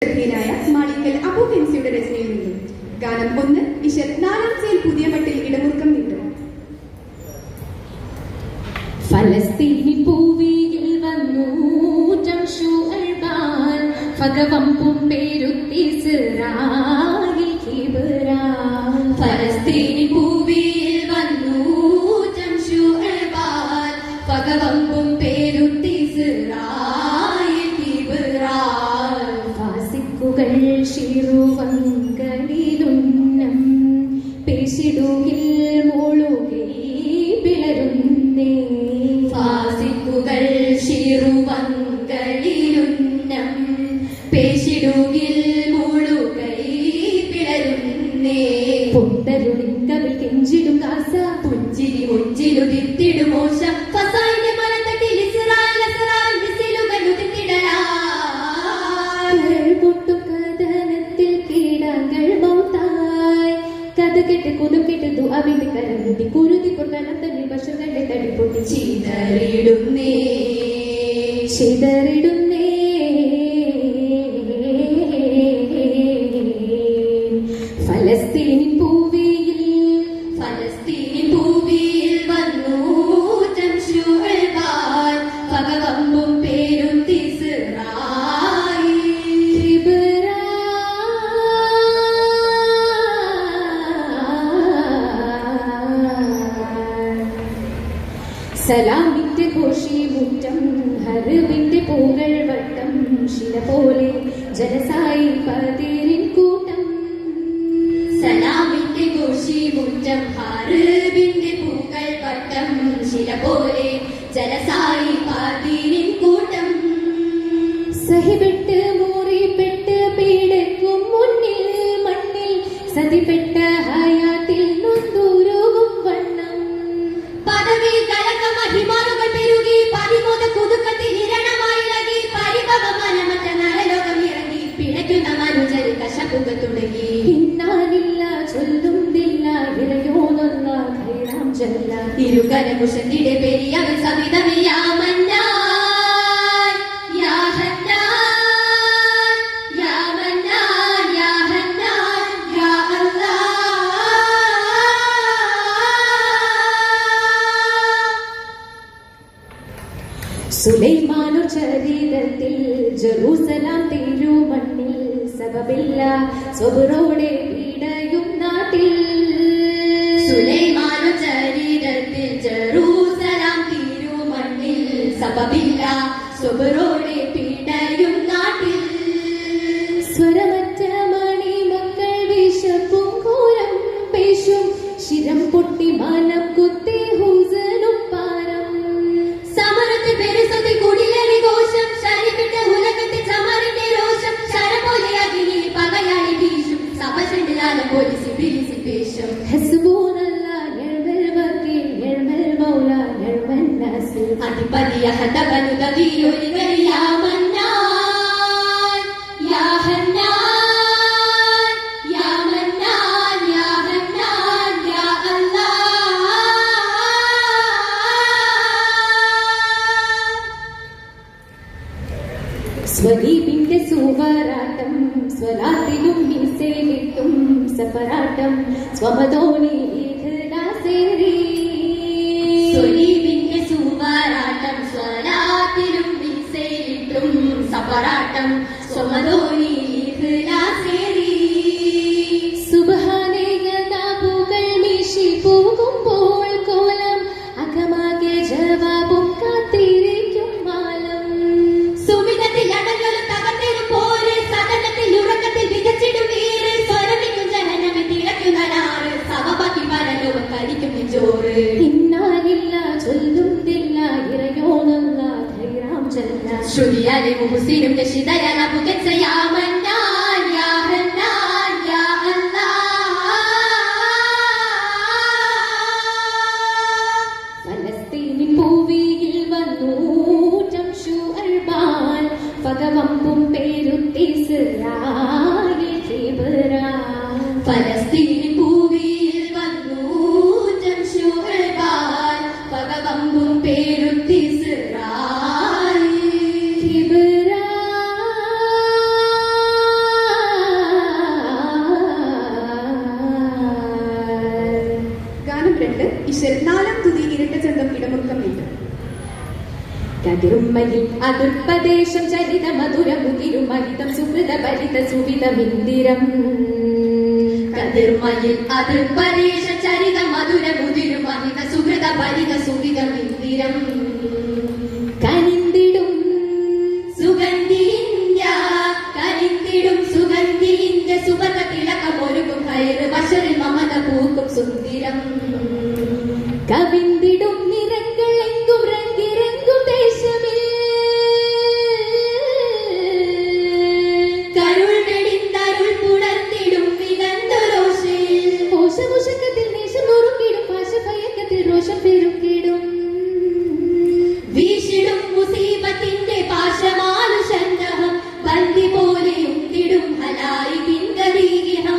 ശ്രദ്ധേയനായ മാളിക്കൽ അബു ഫെൻസിയുടെ രചനയിൽ നിന്നും ഗാനം 1 ഇശൽ 4-ാം സെയിൽ പുതിയ മട്ടിൽ ഇടമുറുക്കം നീട്ടും. ഫലസ്തീനിൻ പൂവിയിൽ വന്നു ജംഷുഅൽബാൻ ഫഗവമ്പും പേരുത്തി സിറായിൽ കിബ്റാൻ. ഫലസ്തീനിൻ പൂവിയിൽ വന്നു ജംഷുഅൽബാൻ ഫഗവമ്പും പേരുത്തി സിറായിൽ കിബ്റാൻ. ഫാസിക്കുകൾ ശിറുവങ്കളിലുന്നം പേശിടുകിൽ മോളുകൈ പിളരുന്നേ. ഫാസിക്കുകൾ ശിറുവങ്കളിലുന്നം പേശിടുകിൽ മുഴുകൈ പിളരുന്നേ. പൊന്തരുളിങ്കവിൽ കെഞ്ചിടും കാസ പുഞ്ചിരി മുഞ്ചിലുതിർത്തിടും മോശം ഫസായിന്റെ മരത്തട്ടിൽ ഇസ്രായേൽ അസ്റാറിൽ മിസിലുകൾ ഉതിർത്തിടലാൽ. പൊട്ടും കഥനത്തിൽ കീടങ്ങൾ മൗത്തായി കഥ കെട്ട് കുതും കെട്ട് ദുആവിന്റെ കരമുടി കുരുതി പൊട്ടണം തന്നെ പശുക്കളുടെ തടിപ്പൊട്ടി ചിതറിടുന്നേ ചിതറിടുന്നേ. ഫലസ്തീനിൻ പൂവിയിൽ ഫലസ്തീനിൻ പൂവിയിൽ വന്നു ജംഷുഅൽബാൻ ഫഗവമ്പും പേരുത്തി സിറായിൽ സലാമിന്റെ ഘോഷി മുറ്റം ഹർവിന്റെ പൂകൾ വട്ടം ശില പോലെ ജലസായി പതിരിൻ കൂട്ടം. സലാമിന്റെ ഘോഷി മുറ്റം ഹാർബിന്റെ പൂക്കൾ വട്ടം ശില പോലെ ജലസായി പാതിരിൻ കൂട്ടം. സഹിപ്പെട്ട് മൂറിപ്പെട്ട് പീഡക്കും മുന്നിൽ മണ്ണിൽ സതിപ്പെട്ട ഹയാത്തിൽ നൊന്തുരുകും വണ്ണം. പദവി കലക്കം അഭിമാനങ്ങൾ പെരുകി പതിമോദ കുതുക്കത്തിൽ ഇരണമായിളകി പരിഭവമാനമറ്റ നരലോകം ഇറങ്ങി പിഴയ്ക്കുന്ന മനുജൽ കശപ്പുക തുടങ്ങി. ഇന്നാലില്ല ചൊല്ലുന്നില്ല ഇറയോന്നൊന്ന ഖൈറാം ജല്ല. ഇരുകര കുശന്തിയുടെ പെരിയവൻ സവിതമില്ലാമന്നാൻ യാ ഹന്നാൻ യാ മന്നാൻ യാ ഹന്നാൻ യാ അല്ലാഹ്. സുലൈമാനു ചരിതത്തിൽ ജെറൂസലാം തിരുമണ്ണിൽ സബബില്ല സ്വബറോടെ പീഡയും നാട്ടിൽ. സുലൈമാനു ചരിതത്തിൽ ജെറൂസലാം തിരുമണ്ണിൽ സബബില്ല സ്വബറോടെ പീഡയും നാട്ടിൽ. സ്വരമറ്റ മണിമക്കൾ വിശപ്പും ഘോരം പേശും ശിരം പൊട്ടി മാനം കുത്തി ഹുസനും പാരം. സമരത്തിൽ പെരുസതി കുടിലേറി ഘോഷം ശരിപ്പെട്ട ഉലകത്തിൽ സമരന്റെ രോഷം ശരം പോലെ അഗ്നി പകയാളി വീശും സഭചണ്ടിലാല പോലീസ് ബിലിസി പേശം. ഹസ്ബൂനല്ലാഹ് നിഅ്മൽ വക്കീൽ നിഅ്മൽ മൗലാ നിഅ്മൻ നാസിർ. അധിപതിയ ഹതകനുദവിയൊലികൾ യാ മന്നാൻ യാ ഹന്നാൻ യാ മന്നാൻ യാ ഹന്നാൻ യാ അല്ലാഹ്. സ്വദീപിന്റെ സുവരാട്ടം സ്വലാത്തിലും മീസേലിട്ടും സഫറാട്ടം സ്വമതോനി ഇഖ്ലാസേറി. സ്വലീബിന്റെ സുവാരാട്ടം സ്വലാത്തിലും മീസയിലിട്ടും സഫറാട്ടം സ്വമതോനി ഇഖ്ലാസേറി. സുബ്ഹാനേയ നാവുകൾ മീശി പോകുമ്പോൾ കോലം അകമാകെ ജവാബും കാത്തിരിക്കും മാലം. സുമിതത്തിൽ അടങ്ങളും തകർത്തിരും പോലെ സദനത്തിൽ ഉറക്കത്തിൽ വിതച്ചിടും വീര് സ്വരമിക്കും ജനനമെ തിളയ്ക്കുന്ന നാറ് സമബാക്കി പരലോകം കഴിക്കും ചോറ്. ഇന്നാലില്ല ചൊല്ലുന്നില്ല ഇറയോന്നല്ല ഖൈറാം ജല്ല. ശ്രുതിയാലെ മുഹസിനും രക്ഷിതയാൽ അബുദൻസ യാ മന്നാൻ യാ ഹന്നാൻ യാ അല്ലാഹ്. ഫലസ്തീനിൻ പൂവിയിൽ വന്നു ജംഷുഅൽബാൻ ഫഗവമ്പും പേരുത്തി സിറായിൽ കിബ്റാൻ. ഫലസ്തീനിൻ പൂവിയിൽ വന്നു ജംഷുഅൽബാൻ ഫഗവമ്പും പേരുത്തി സിറായിൽ കിബ്റാൻ. കതിരുമ്മയിൽ അതിർപ്പദേശം ചരിത മധുര മുതിരുമഹിതം സുഹൃത ഭരിത സുവിധമിന്ദിരം കതിർമയിൽ അതിർപ്പദേശ ചരിത മധുര മുതിരും മഹിത സുഹൃത ഭരിത സുവിധമിന്ദിരം കനിന്തിടും സുഗന്ധി ഇന്ത്യ കനിന്തിടും സുഗന്ധി ഇന്ത്യ സുഗന്ധ തിളക്കമൊരുക്കും കയറ് ബഷറിൽ മമത പൂക്കും സുന്ദരം കവിന്തിടും നിറങ്ങൾ എങ്കും രംഗിരങ്കും ദേശമേ കരുൾ വെടിന്തരുൾ പുണർത്തിടും വിഗന്ധരോഷയിൽ കോശമുഷക്കത്തിൽ നേശം ഉറുക്കിടും പാശഭയക്കത്തിൽ രോഷം പെരുക്കിടും വീശിടും മുസീബത്തിന്റെ പാശമാലു സംഗ്രഹം ബന്ദി പോലെ ഉണ്ടിടും ഹലായി പിൻഗതീകിഹം